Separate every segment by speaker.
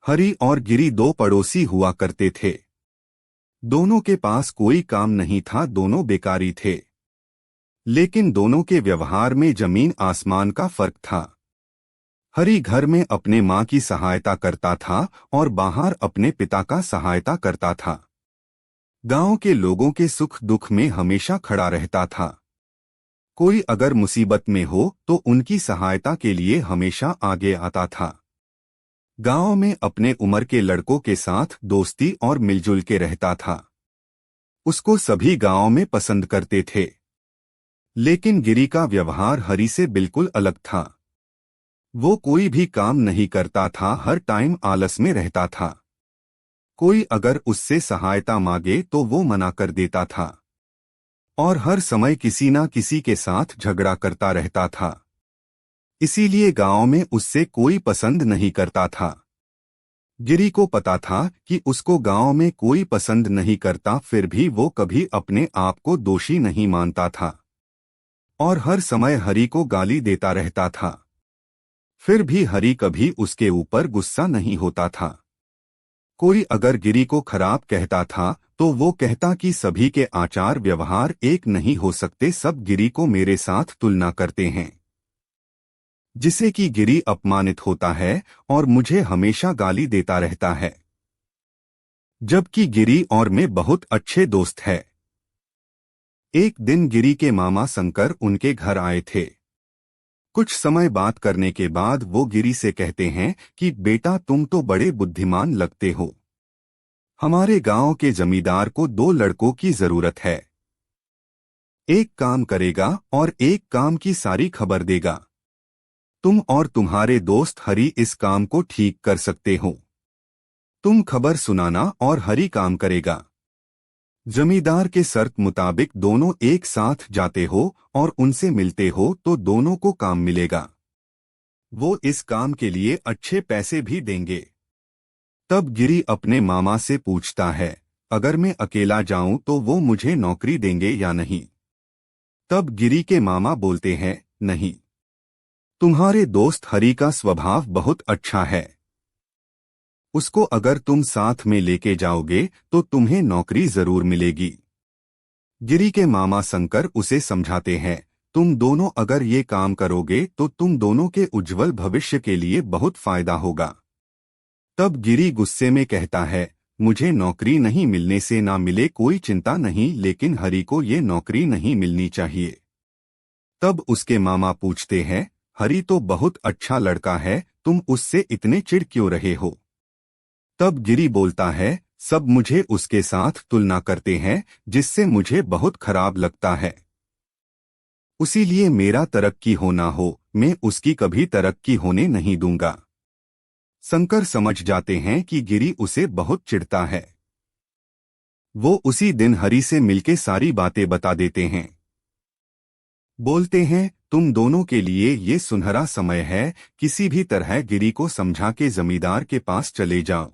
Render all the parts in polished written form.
Speaker 1: हरी और गिरी दो पड़ोसी हुआ करते थे। दोनों के पास कोई काम नहीं था, दोनों बेकारी थे। लेकिन दोनों के व्यवहार में जमीन आसमान का फर्क था। हरी घर में अपने माँ की सहायता करता था और बाहर अपने पिता का सहायता करता था। गांव के लोगों के सुख दुख में हमेशा खड़ा रहता था। कोई अगर मुसीबत में हो तो उनकी सहायता के लिए हमेशा आगे आता था। गांव में अपने उम्र के लड़कों के साथ दोस्ती और मिलजुल के रहता था। उसको सभी गांव में पसंद करते थे। लेकिन गिरी का व्यवहार हरी से बिल्कुल अलग था। वो कोई भी काम नहीं करता था, हर टाइम आलस में रहता था। कोई अगर उससे सहायता मांगे तो वो मना कर देता था और हर समय किसी ना किसी के साथ झगड़ा करता रहता था। इसीलिए गांव में उससे कोई पसंद नहीं करता था। गिरी को पता था कि उसको गांव में कोई पसंद नहीं करता, फिर भी वो कभी अपने आप को दोषी नहीं मानता था और हर समय हरी को गाली देता रहता था। फिर भी हरी कभी उसके ऊपर गुस्सा नहीं होता था। कोई अगर गिरी को खराब कहता था तो वो कहता कि सभी के आचार व्यवहार एक नहीं हो सकते, सब गिरी को मेरे साथ तुलना करते हैं, जिससे कि गिरी अपमानित होता है और मुझे हमेशा गाली देता रहता है। जबकि गिरी और मैं बहुत अच्छे दोस्त हैं। एक दिन गिरी के मामा शंकर उनके घर आए थे। कुछ समय बात करने के बाद वो गिरी से कहते हैं कि बेटा, तुम तो बड़े बुद्धिमान लगते हो। हमारे गांव के जमींदार को दो लड़कों की जरूरत है। एक काम करेगा और एक काम की सारी खबर देगा। तुम और तुम्हारे दोस्त हरी इस काम को ठीक कर सकते हो। तुम खबर सुनाना और हरी काम करेगा। जमींदार के शर्त मुताबिक दोनों एक साथ जाते हो और उनसे मिलते हो तो दोनों को काम मिलेगा। वो इस काम के लिए अच्छे पैसे भी देंगे। तब गिरी अपने मामा से पूछता है, अगर मैं अकेला जाऊं तो वो मुझे नौकरी देंगे या नहीं? तब गिरी के मामा बोलते हैं, नहीं, तुम्हारे दोस्त हरी का स्वभाव बहुत अच्छा है। उसको अगर तुम साथ में लेके जाओगे तो तुम्हें नौकरी जरूर मिलेगी। गिरी के मामा शंकर उसे समझाते हैं, तुम दोनों अगर ये काम करोगे तो तुम दोनों के उज्जवल भविष्य के लिए बहुत फायदा होगा। तब गिरी गुस्से में कहता है, मुझे नौकरी नहीं मिलने से ना मिले कोई चिंता नहीं, लेकिन हरी को ये नौकरी नहीं मिलनी चाहिए। तब उसके मामा पूछते हैं, हरी तो बहुत अच्छा लड़का है, तुम उससे इतने चिढ़ क्यों रहे हो? तब गिरी बोलता है, सब मुझे उसके साथ तुलना करते हैं, जिससे मुझे बहुत खराब लगता है। उसीलिए मेरा तरक्की होना हो, मैं उसकी कभी तरक्की होने नहीं दूंगा। शंकर समझ जाते हैं कि गिरी उसे बहुत चिढ़ता है। वो उसी दिन हरी से मिलके सारी बातें बता देते हैं। बोलते हैं, तुम दोनों के लिए ये सुनहरा समय है, किसी भी तरह गिरी को समझा के जमींदार के पास चले जाओ।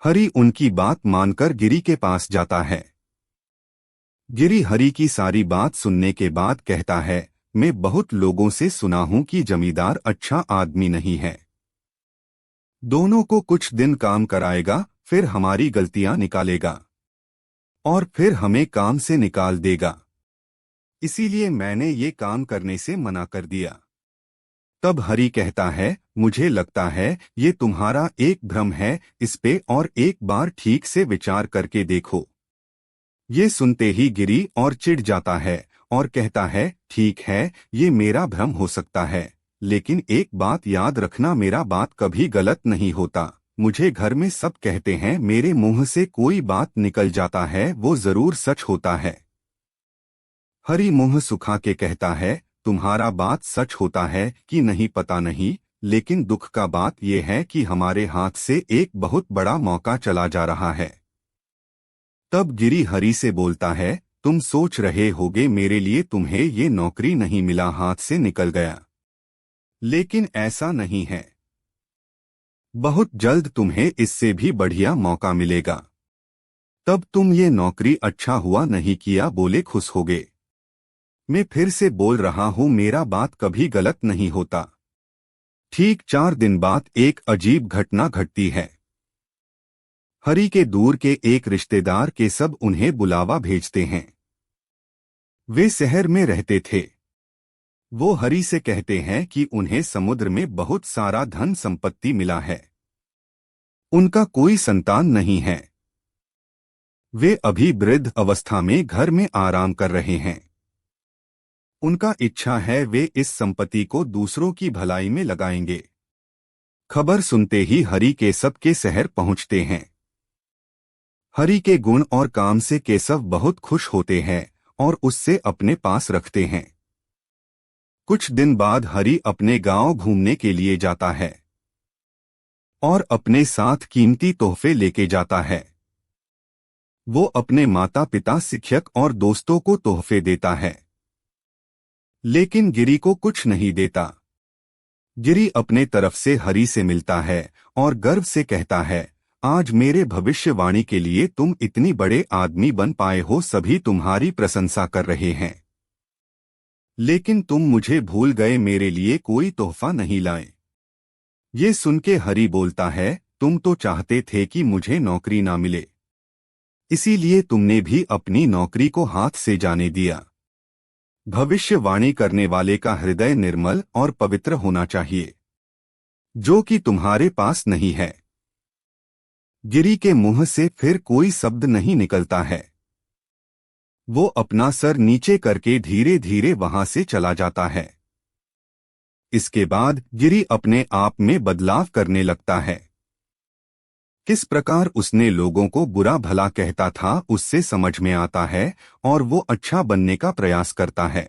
Speaker 1: हरी उनकी बात मानकर गिरी के पास जाता है। गिरी हरी की सारी बात सुनने के बाद कहता है, मैं बहुत लोगों से सुना हूं कि जमींदार अच्छा आदमी नहीं है। दोनों को कुछ दिन काम कराएगा, फिर हमारी गलतियां निकालेगा और फिर हमें काम से निकाल देगा। इसीलिए मैंने ये काम करने से मना कर दिया। तब हरी कहता है, मुझे लगता है ये तुम्हारा एक भ्रम है, इस पे और एक बार ठीक से विचार करके देखो। ये सुनते ही गिरी और चिढ़ जाता है और कहता है, ठीक है, ये मेरा भ्रम हो सकता है, लेकिन एक बात याद रखना, मेरा बात कभी गलत नहीं होता। मुझे घर में सब कहते हैं, मेरे मुंह से कोई बात निकल जाता है वो जरूर सच होता है। हरी मुंह सुखा के कहता है, तुम्हारा बात सच होता है कि नहीं पता नहीं, लेकिन दुख का बात यह है कि हमारे हाथ से एक बहुत बड़ा मौका चला जा रहा है। तब गिरी हरी से बोलता है, तुम सोच रहे होगे मेरे लिए तुम्हें ये नौकरी नहीं मिला, हाथ से निकल गया, लेकिन ऐसा नहीं है। बहुत जल्द तुम्हें इससे भी बढ़िया मौका मिलेगा। तब तुम ये नौकरी अच्छा हुआ नहीं किया बोले खुश होगे। मैं फिर से बोल रहा हूं, मेरा बात कभी गलत नहीं होता। ठीक 4 दिन बाद एक अजीब घटना घटती है। हरि के दूर के एक रिश्तेदार के सब उन्हें बुलावा भेजते हैं। वे शहर में रहते थे। वो हरि से कहते हैं कि उन्हें समुद्र में बहुत सारा धन संपत्ति मिला है। उनका कोई संतान नहीं है। वे अभी वृद्ध अवस्था में घर में आराम कर रहे हैं। उनका इच्छा है वे इस संपत्ति को दूसरों की भलाई में लगाएंगे। खबर सुनते ही हरि केशव के शहर पहुंचते हैं। हरि के गुण और काम से केशव बहुत खुश होते हैं और उससे अपने पास रखते हैं। कुछ दिन बाद हरि अपने गांव घूमने के लिए जाता है और अपने साथ कीमती तोहफे लेके जाता है। वो अपने माता पिता, शिक्षक और दोस्तों को तोहफे देता है, लेकिन गिरी को कुछ नहीं देता। गिरी अपने तरफ से हरि से मिलता है और गर्व से कहता है, आज मेरे भविष्यवाणी के लिए तुम इतनी बड़े आदमी बन पाए हो, सभी तुम्हारी प्रशंसा कर रहे हैं, लेकिन तुम मुझे भूल गए, मेरे लिए कोई तोहफा नहीं लाए। ये सुन के हरि बोलता है, तुम तो चाहते थे कि मुझे नौकरी ना मिले, इसीलिए तुमने भी अपनी नौकरी को हाथ से जाने दिया। भविष्यवाणी करने वाले का हृदय निर्मल और पवित्र होना चाहिए, जो कि तुम्हारे पास नहीं है। गिरी के मुंह से फिर कोई शब्द नहीं निकलता है। वो अपना सर नीचे करके धीरे धीरे वहां से चला जाता है। इसके बाद गिरी अपने आप में बदलाव करने लगता है। किस प्रकार उसने लोगों को बुरा भला कहता था उससे समझ में आता है और वो अच्छा बनने का प्रयास करता है।